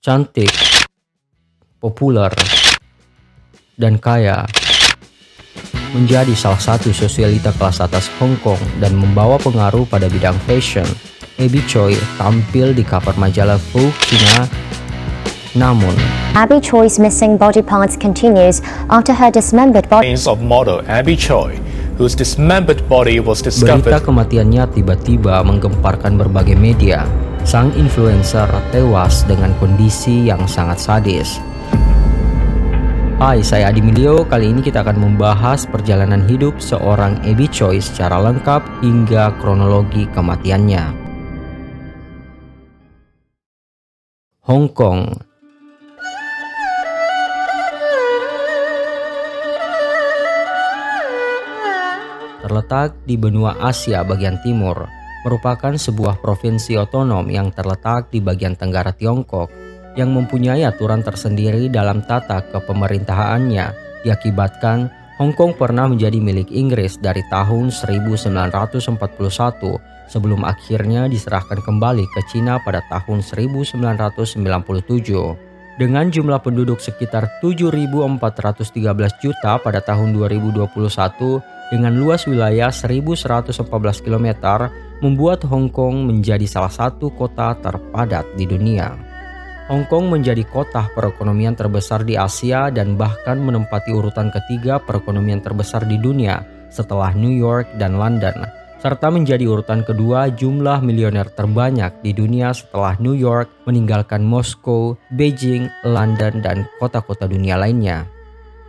cantik, populer, dan kaya, menjadi salah satu sosialita kelas atas Hong Kong dan membawa pengaruh pada bidang fashion. Abby Choi tampil di cover majalah Vogue China. Namun, Abby Choi's missing body parts continues after her dismembered body of model Abby Choi, whose dismembered body was berita discovered. kematiannya tiba-tiba menggemparkan berbagai media. Sang influencer tewas dengan kondisi yang sangat sadis. Hai, saya Adi Milio. Kali ini kita akan membahas perjalanan hidup seorang Abby Choi secara lengkap hingga kronologi kematiannya. Hong Kong. Terletak di benua Asia bagian timur, merupakan sebuah provinsi otonom yang terletak di bagian tenggara Tiongkok yang mempunyai aturan tersendiri dalam tata kepemerintahannya. Diakibatkan Hong Kong pernah menjadi milik Inggris dari tahun 1941 sebelum akhirnya diserahkan kembali ke Cina pada tahun 1997. Dengan jumlah penduduk sekitar 7.413 juta pada tahun 2021 dengan luas wilayah 1.114 km, membuat Hong Kong menjadi salah satu kota terpadat di dunia. Hong Kong menjadi kota perekonomian terbesar di Asia dan bahkan menempati urutan ketiga perekonomian terbesar di dunia setelah New York dan London, serta menjadi urutan kedua jumlah milioner terbanyak di dunia setelah New York, meninggalkan Moskow, Beijing, London, dan kota-kota dunia lainnya.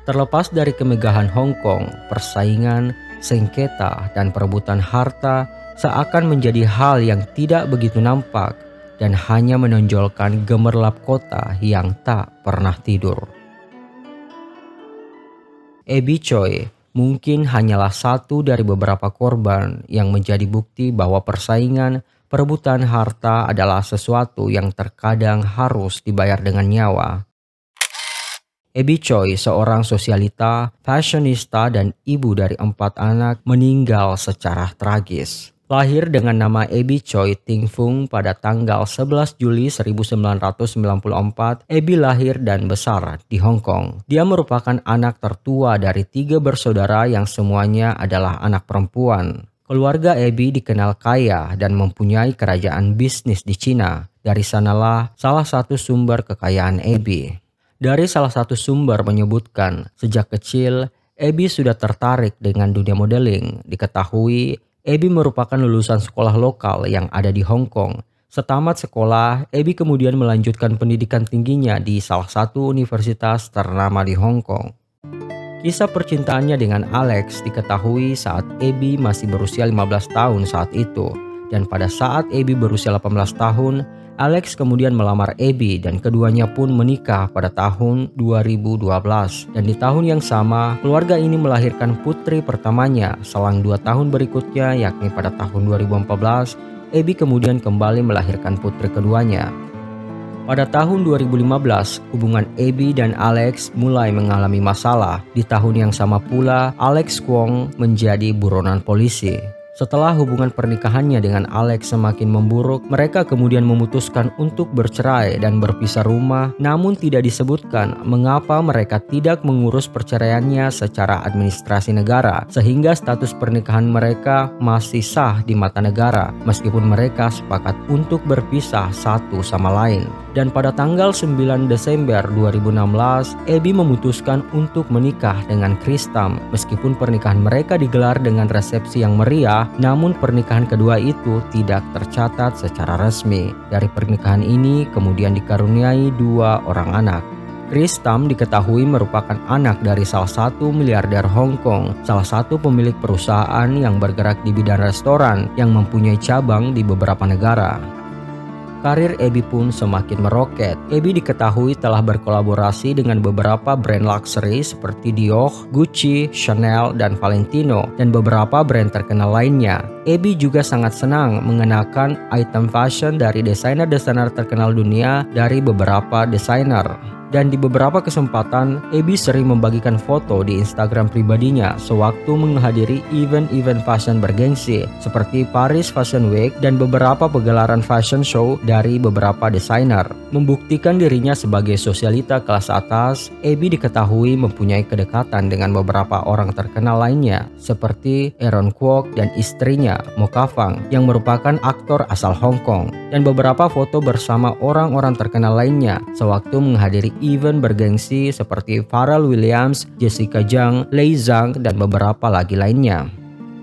Terlepas dari kemegahan Hong Kong, persaingan, sengketa, dan perebutan harta seakan menjadi hal yang tidak begitu nampak dan hanya menonjolkan gemerlap kota yang tak pernah tidur. Abby Choi mungkin hanyalah satu dari beberapa korban yang menjadi bukti bahwa persaingan, perebutan harta adalah sesuatu yang terkadang harus dibayar dengan nyawa. Abby Choi, seorang sosialita, fashionista, dan ibu dari 4 anak, meninggal secara tragis. Lahir dengan nama Abby Choi Ting Fung pada tanggal 11 Juli 1994, Abby lahir dan besar di Hong Kong. Dia merupakan anak tertua dari 3 bersaudara yang semuanya adalah anak perempuan. Keluarga Abby dikenal kaya dan mempunyai kerajaan bisnis di Cina. Dari sanalah salah satu sumber kekayaan Abby. Dari salah satu sumber menyebutkan, sejak kecil Abby sudah tertarik dengan dunia modeling. Diketahui Abby merupakan lulusan sekolah lokal yang ada di Hong Kong. Setamat sekolah, Abby kemudian melanjutkan pendidikan tingginya di salah satu universitas ternama di Hong Kong. Kisah percintaannya dengan Alex diketahui saat Abby masih berusia 15 tahun saat itu. Dan pada saat Abby berusia 18 tahun, Alex kemudian melamar Abby dan keduanya pun menikah pada tahun 2012. Dan di tahun yang sama, keluarga ini melahirkan putri pertamanya. Selang 2 tahun berikutnya, yakni pada tahun 2014, Abby kemudian kembali melahirkan putri keduanya. Pada tahun 2015, hubungan Abby dan Alex mulai mengalami masalah. Di tahun yang sama pula, Alex Kwong menjadi buronan polisi. Setelah hubungan pernikahannya dengan Alex semakin memburuk, mereka kemudian memutuskan untuk bercerai dan berpisah rumah, namun tidak disebutkan mengapa mereka tidak mengurus perceraiannya secara administrasi negara, sehingga status pernikahan mereka masih sah di mata negara, meskipun mereka sepakat untuk berpisah satu sama lain. Dan pada tanggal 9 Desember 2016, Abby memutuskan untuk menikah dengan Chris Tam. Meskipun pernikahan mereka digelar dengan resepsi yang meriah, namun pernikahan kedua itu tidak tercatat secara resmi. Dari pernikahan ini kemudian dikaruniai 2 orang anak. Chris Tam diketahui merupakan anak dari salah satu miliarder Hong Kong, salah satu pemilik perusahaan yang bergerak di bidang restoran yang mempunyai cabang di beberapa negara. Karir Abby pun semakin meroket. Abby diketahui telah berkolaborasi dengan beberapa brand luxury seperti Dior, Gucci, Chanel, dan Valentino, dan beberapa brand terkenal lainnya. Abby juga sangat senang mengenakan item fashion dari desainer-desainer terkenal dunia dari beberapa desainer. Dan di beberapa kesempatan, Abby sering membagikan foto di Instagram pribadinya sewaktu menghadiri event-event fashion bergengsi seperti Paris Fashion Week dan beberapa pegelaran fashion show dari beberapa desainer. Membuktikan dirinya sebagai sosialita kelas atas, Abby diketahui mempunyai kedekatan dengan beberapa orang terkenal lainnya seperti Aaron Kwok dan istrinya Mo Ka-fang yang merupakan aktor asal Hong Kong, dan beberapa foto bersama orang-orang terkenal lainnya sewaktu menghadiri event bergengsi seperti Pharrell Williams, Jessica Jung, Lay Zhang, dan beberapa lagi lainnya.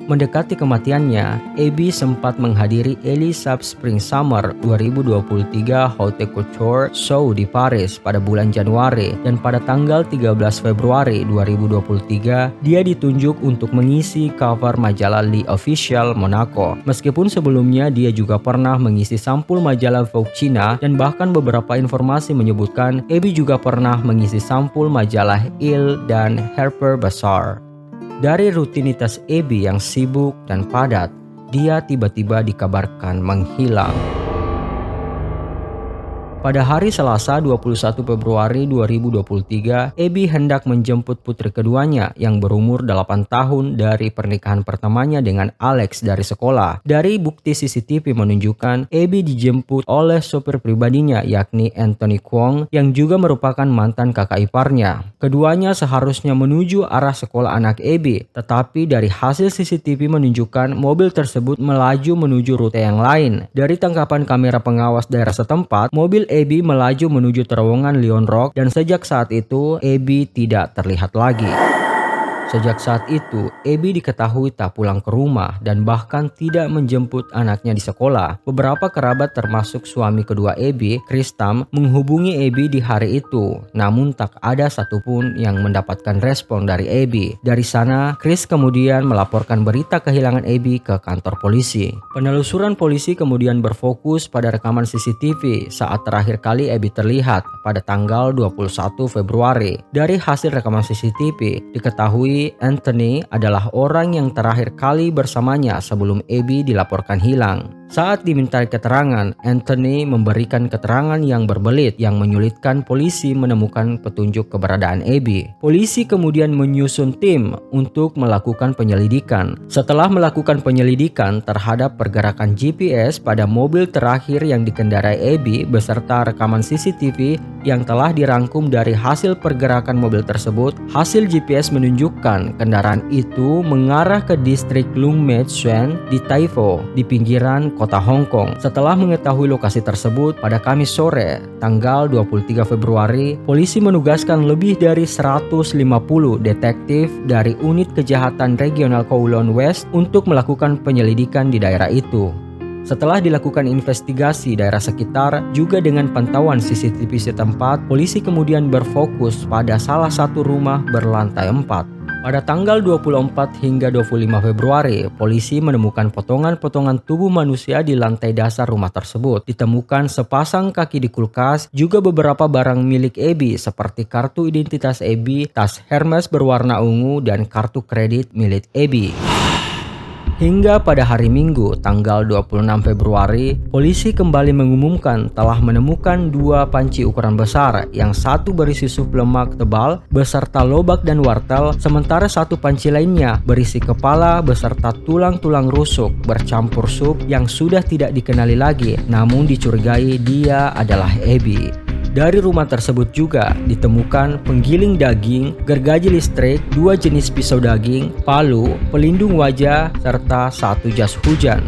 Mendekati kematiannya, Abby sempat menghadiri Elisab Spring Summer 2023 Haute Couture Show di Paris pada bulan Januari, dan pada tanggal 13 Februari 2023 dia ditunjuk untuk mengisi cover majalah Le Officiel Monaco. Meskipun sebelumnya dia juga pernah mengisi sampul majalah Vogue China, dan bahkan beberapa informasi menyebutkan Abby juga pernah mengisi sampul majalah Elle dan Harper Bazaar. Dari rutinitas Abby yang sibuk dan padat, dia tiba-tiba dikabarkan menghilang. Pada hari Selasa 21 Februari 2023, Abby hendak menjemput putri keduanya yang berumur 8 tahun dari pernikahan pertamanya dengan Alex dari sekolah. Dari bukti CCTV menunjukkan Abby dijemput oleh sopir pribadinya yakni Anthony Kwong yang juga merupakan mantan kakak iparnya. Keduanya seharusnya menuju arah sekolah anak Abby, tetapi dari hasil CCTV menunjukkan mobil tersebut melaju menuju rute yang lain. Dari tangkapan kamera pengawas daerah setempat, mobil Abby melaju menuju terowongan Lion Rock, dan sejak saat itu Abby tidak terlihat lagi. Sejak saat itu, Abby diketahui tak pulang ke rumah dan bahkan tidak menjemput anaknya di sekolah. Beberapa kerabat termasuk suami kedua Abby, Chris Tam, menghubungi Abby di hari itu, namun tak ada satupun yang mendapatkan respon dari Abby. Dari sana, Chris kemudian melaporkan berita kehilangan Abby ke kantor polisi. Penelusuran polisi kemudian berfokus pada rekaman CCTV saat terakhir kali Abby terlihat pada tanggal 21 Februari. Dari hasil rekaman CCTV, diketahui Anthony adalah orang yang terakhir kali bersamanya sebelum Abby dilaporkan hilang. Saat dimintai keterangan, Anthony memberikan keterangan yang berbelit yang menyulitkan polisi menemukan petunjuk keberadaan Abby. Polisi kemudian menyusun tim untuk melakukan penyelidikan. Setelah melakukan penyelidikan terhadap pergerakan GPS pada mobil terakhir yang dikendarai Abby beserta rekaman CCTV yang telah dirangkum dari hasil pergerakan mobil tersebut, hasil GPS menunjukkan kendaraan itu mengarah ke distrik Lung Mei Tsuen di Tai Fo di pinggiran kota Hong Kong. Setelah mengetahui lokasi tersebut, pada Kamis sore, tanggal 23 Februari, polisi menugaskan lebih dari 150 detektif dari unit kejahatan regional Kowloon West untuk melakukan penyelidikan di daerah itu. Setelah dilakukan investigasi daerah sekitar, juga dengan pantauan CCTV setempat, polisi kemudian berfokus pada salah satu rumah berlantai 4. Pada tanggal 24 hingga 25 Februari, polisi menemukan potongan-potongan tubuh manusia di lantai dasar rumah tersebut. Ditemukan sepasang kaki di kulkas, juga beberapa barang milik Abby seperti kartu identitas Abby, tas Hermes berwarna ungu, dan kartu kredit milik Abby. Hingga pada hari Minggu, tanggal 26 Februari, polisi kembali mengumumkan telah menemukan 2 panci ukuran besar, yang satu berisi sup lemak tebal beserta lobak dan wortel, sementara satu panci lainnya berisi kepala beserta tulang-tulang rusuk bercampur sup yang sudah tidak dikenali lagi, namun dicurigai dia adalah Abby. Dari rumah tersebut juga ditemukan penggiling daging, gergaji listrik, 2 jenis pisau daging, palu, pelindung wajah, serta 1 jas hujan.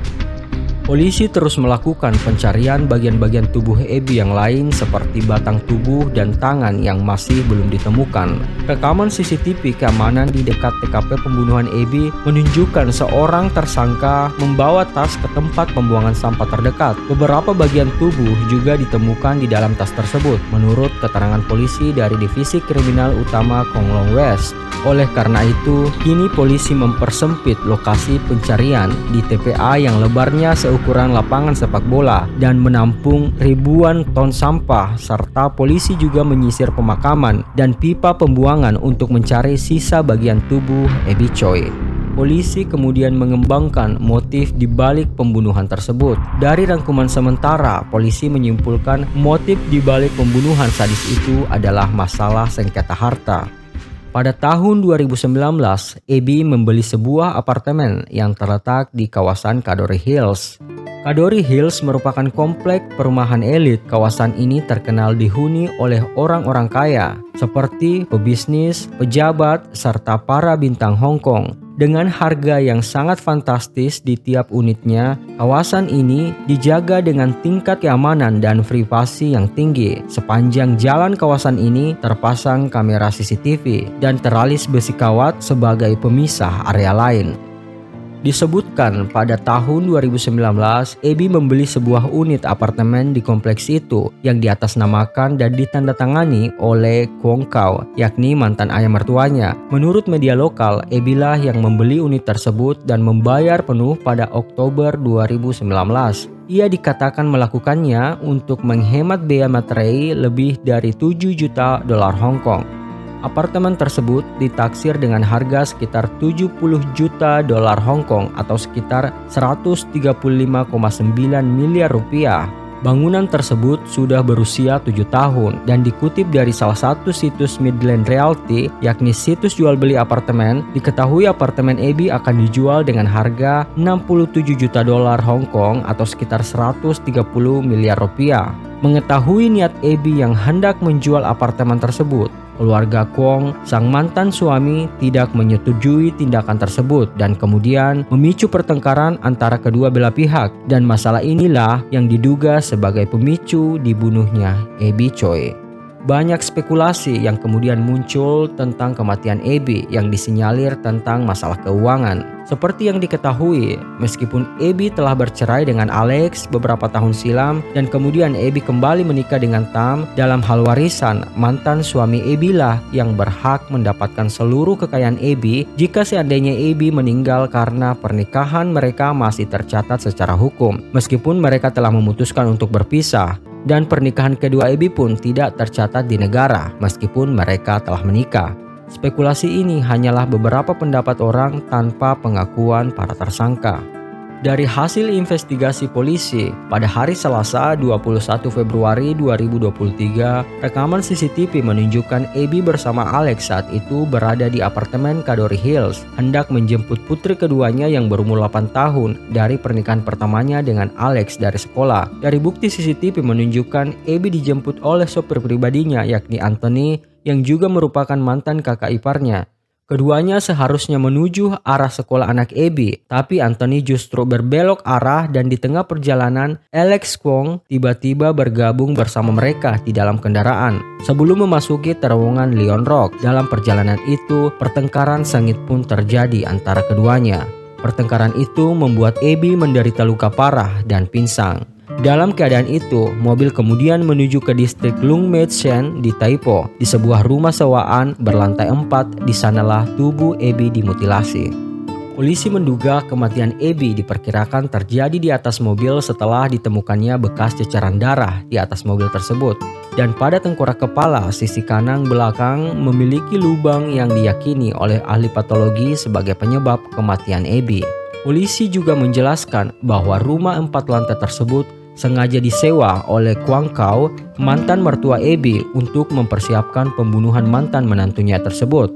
Polisi terus melakukan pencarian bagian-bagian tubuh Abby yang lain seperti batang tubuh dan tangan yang masih belum ditemukan. Rekaman CCTV keamanan di dekat TKP pembunuhan Abby menunjukkan seorang tersangka membawa tas ke tempat pembuangan sampah terdekat. Beberapa bagian tubuh juga ditemukan di dalam tas tersebut, menurut keterangan polisi dari Divisi Kriminal Utama Kowloon West. Oleh karena itu, kini polisi mempersempit lokasi pencarian di TPA yang lebarnya seukuran lapangan sepak bola dan menampung ribuan ton sampah, serta polisi juga menyisir pemakaman dan pipa pembuangan untuk mencari sisa bagian tubuh Abby Choi. Polisi kemudian mengembangkan motif di balik pembunuhan tersebut. Dari rangkuman sementara, polisi menyimpulkan motif di balik pembunuhan sadis itu adalah masalah sengketa harta. Pada tahun 2019, Abby membeli sebuah apartemen yang terletak di kawasan Cadore Hills. Cadore Hills merupakan komplek perumahan elit. Kawasan ini terkenal dihuni oleh orang-orang kaya, seperti pebisnis, pejabat, serta para bintang Hong Kong. Dengan harga yang sangat fantastis di tiap unitnya, kawasan ini dijaga dengan tingkat keamanan dan privasi yang tinggi. Sepanjang jalan kawasan ini terpasang kamera CCTV dan teralis besi kawat sebagai pemisah area lain. Disebutkan pada tahun 2019, Abby membeli sebuah unit apartemen di kompleks itu yang diatasnamakan dan ditandatangani oleh Kwong Kau, yakni mantan ayah mertuanya. Menurut media lokal, Abby lah yang membeli unit tersebut dan membayar penuh pada Oktober 2019. Ia dikatakan melakukannya untuk menghemat biaya materai lebih dari 7 juta dolar Hong Kong. Apartemen tersebut ditaksir dengan harga sekitar 70 juta dolar Hong Kong atau sekitar 135,9 miliar rupiah. Bangunan tersebut sudah berusia 7 tahun dan dikutip dari salah satu situs Midland Realty, yakni situs jual beli apartemen, diketahui apartemen Abby akan dijual dengan harga 67 juta dolar Hong Kong atau sekitar 130 miliar rupiah. Mengetahui niat Abby yang hendak menjual apartemen tersebut, keluarga Kwong, sang mantan suami, tidak menyetujui tindakan tersebut dan kemudian memicu pertengkaran antara kedua belah pihak, dan masalah inilah yang diduga sebagai pemicu dibunuhnya Abby Choi. Banyak spekulasi yang kemudian muncul tentang kematian Abby yang disinyalir tentang masalah keuangan. Seperti yang diketahui, meskipun Abby telah bercerai dengan Alex beberapa tahun silam dan kemudian Abby kembali menikah dengan Tam, dalam hal warisan, mantan suami Abby lah yang berhak mendapatkan seluruh kekayaan Abby jika seandainya Abby meninggal karena pernikahan mereka masih tercatat secara hukum, meskipun mereka telah memutuskan untuk berpisah. Dan pernikahan kedua Abby pun tidak tercatat di negara meskipun mereka telah menikah. Spekulasi ini hanyalah beberapa pendapat orang tanpa pengakuan para tersangka. Dari hasil investigasi polisi, pada hari Selasa 21 Februari 2023, rekaman CCTV menunjukkan Abby bersama Alex saat itu berada di apartemen Cadore Hills, hendak menjemput putri keduanya yang berumur 8 tahun dari pernikahan pertamanya dengan Alex dari sekolah. Dari bukti CCTV menunjukkan Abby dijemput oleh sopir pribadinya yakni Anthony yang juga merupakan mantan kakak iparnya. Keduanya seharusnya menuju arah sekolah anak Abby, tapi Anthony justru berbelok arah dan di tengah perjalanan, Alex Kwong tiba-tiba bergabung bersama mereka di dalam kendaraan. Sebelum memasuki terowongan Lion Rock, dalam perjalanan itu, pertengkaran sengit pun terjadi antara keduanya. Pertengkaran itu membuat Abby menderita luka parah dan pingsan. Dalam keadaan itu, mobil kemudian menuju ke distrik Lung Mei Tsien di Taipo. Di sebuah rumah sewaan berlantai 4, di sanalah tubuh Abby dimutilasi. Polisi menduga kematian Abby diperkirakan terjadi di atas mobil setelah ditemukannya bekas ceceran darah di atas mobil tersebut. Dan pada tengkorak kepala sisi kanan belakang memiliki lubang yang diyakini oleh ahli patologi sebagai penyebab kematian Abby. Polisi juga menjelaskan bahwa rumah 4 lantai tersebut sengaja disewa oleh Kwong Kau, mantan mertua Abby, untuk mempersiapkan pembunuhan mantan menantunya tersebut.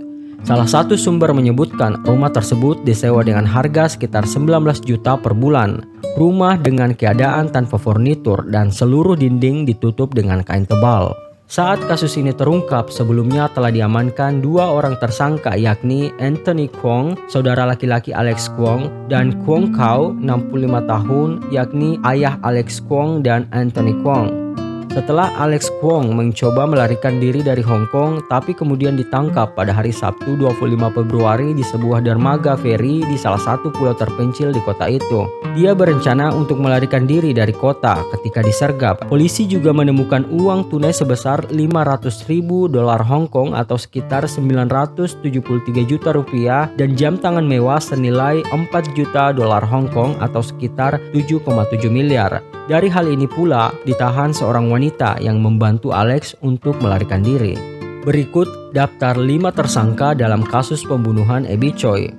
Salah satu sumber menyebutkan rumah tersebut disewa dengan harga sekitar 19 juta per bulan. Rumah dengan keadaan tanpa furnitur dan seluruh dinding ditutup dengan kain tebal. Saat kasus ini terungkap, sebelumnya telah diamankan 2 orang tersangka yakni Anthony Kwong, saudara laki-laki Alex Kwong, dan Kwong Kau, 65 tahun, yakni ayah Alex Kwong dan Anthony Kwong. Setelah Alex Kwong mencoba melarikan diri dari Hong Kong, tapi kemudian ditangkap pada hari Sabtu 25 Februari di sebuah dermaga feri di salah satu pulau terpencil di kota itu. Dia berencana untuk melarikan diri dari kota ketika disergap. Polisi juga menemukan uang tunai sebesar 500.000 dolar Hong Kong atau sekitar 973 juta rupiah dan jam tangan mewah senilai 4 juta dolar Hong Kong atau sekitar 7,7 miliar. Dari hal ini pula ditahan seorang wanita yang membantu Alex untuk melarikan diri. Berikut daftar 5 tersangka dalam kasus pembunuhan Abby Choi.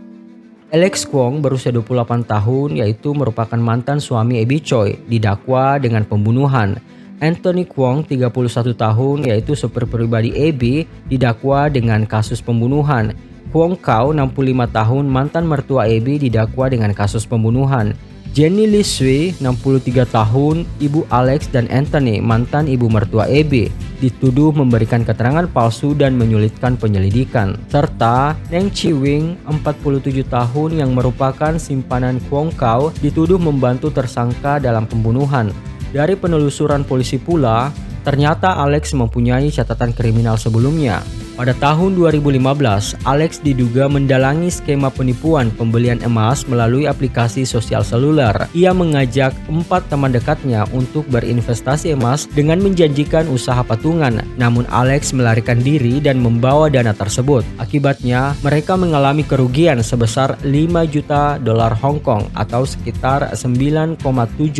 Alex Kwong berusia 28 tahun yaitu merupakan mantan suami Abby Choi didakwa dengan pembunuhan. Anthony Kwong 31 tahun yaitu supir pribadi Abby didakwa dengan kasus pembunuhan. Kwong Kau 65 tahun mantan mertua Abby didakwa dengan kasus pembunuhan. Jenny Lee Sui 63 tahun ibu Alex dan Anthony mantan ibu mertua Abby dituduh memberikan keterangan palsu dan menyulitkan penyelidikan. Serta Neng Chi Wing 47 tahun yang merupakan simpanan Kwong Kau dituduh membantu tersangka dalam pembunuhan. Dari penelusuran polisi pula, ternyata Alex mempunyai catatan kriminal sebelumnya. Pada tahun 2015, Alex diduga mendalangi skema penipuan pembelian emas melalui aplikasi sosial seluler. Ia mengajak 4 teman dekatnya untuk berinvestasi emas dengan menjanjikan usaha patungan. Namun Alex melarikan diri dan membawa dana tersebut. Akibatnya, mereka mengalami kerugian sebesar 5 juta dolar Hong Kong atau sekitar 9,7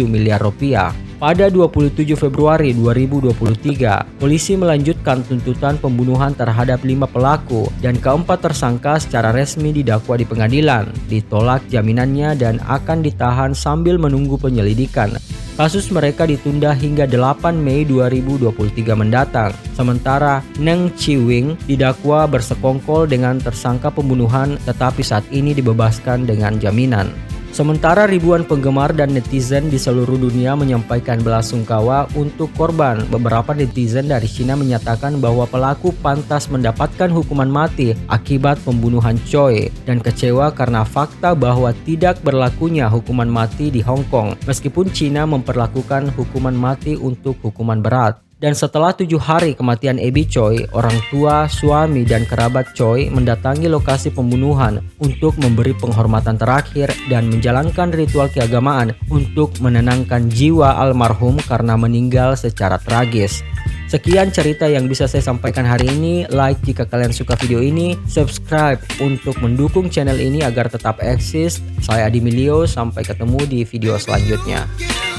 miliar rupiah. Pada 27 Februari 2023, polisi melanjutkan tuntutan pembunuhan terhadap 5 pelaku dan keempat tersangka secara resmi didakwa di pengadilan, ditolak jaminannya dan akan ditahan sambil menunggu penyelidikan. Kasus mereka ditunda hingga 8 Mei 2023 mendatang. Sementara Neng Chi Wing didakwa bersekongkol dengan tersangka pembunuhan tetapi saat ini dibebaskan dengan jaminan. Sementara ribuan penggemar dan netizen di seluruh dunia menyampaikan belasungkawa untuk korban, beberapa netizen dari Cina menyatakan bahwa pelaku pantas mendapatkan hukuman mati akibat pembunuhan Choi dan kecewa karena fakta bahwa tidak berlakunya hukuman mati di Hong Kong meskipun Cina memperlakukan hukuman mati untuk hukuman berat. Dan setelah 7 hari kematian Abby Choi, orang tua, suami, dan kerabat Choi mendatangi lokasi pembunuhan untuk memberi penghormatan terakhir dan menjalankan ritual keagamaan untuk menenangkan jiwa almarhum karena meninggal secara tragis. Sekian cerita yang bisa saya sampaikan hari ini. Like jika kalian suka video ini, subscribe untuk mendukung channel ini agar tetap eksis. Saya Adi Milio, sampai ketemu di video selanjutnya.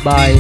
Bye.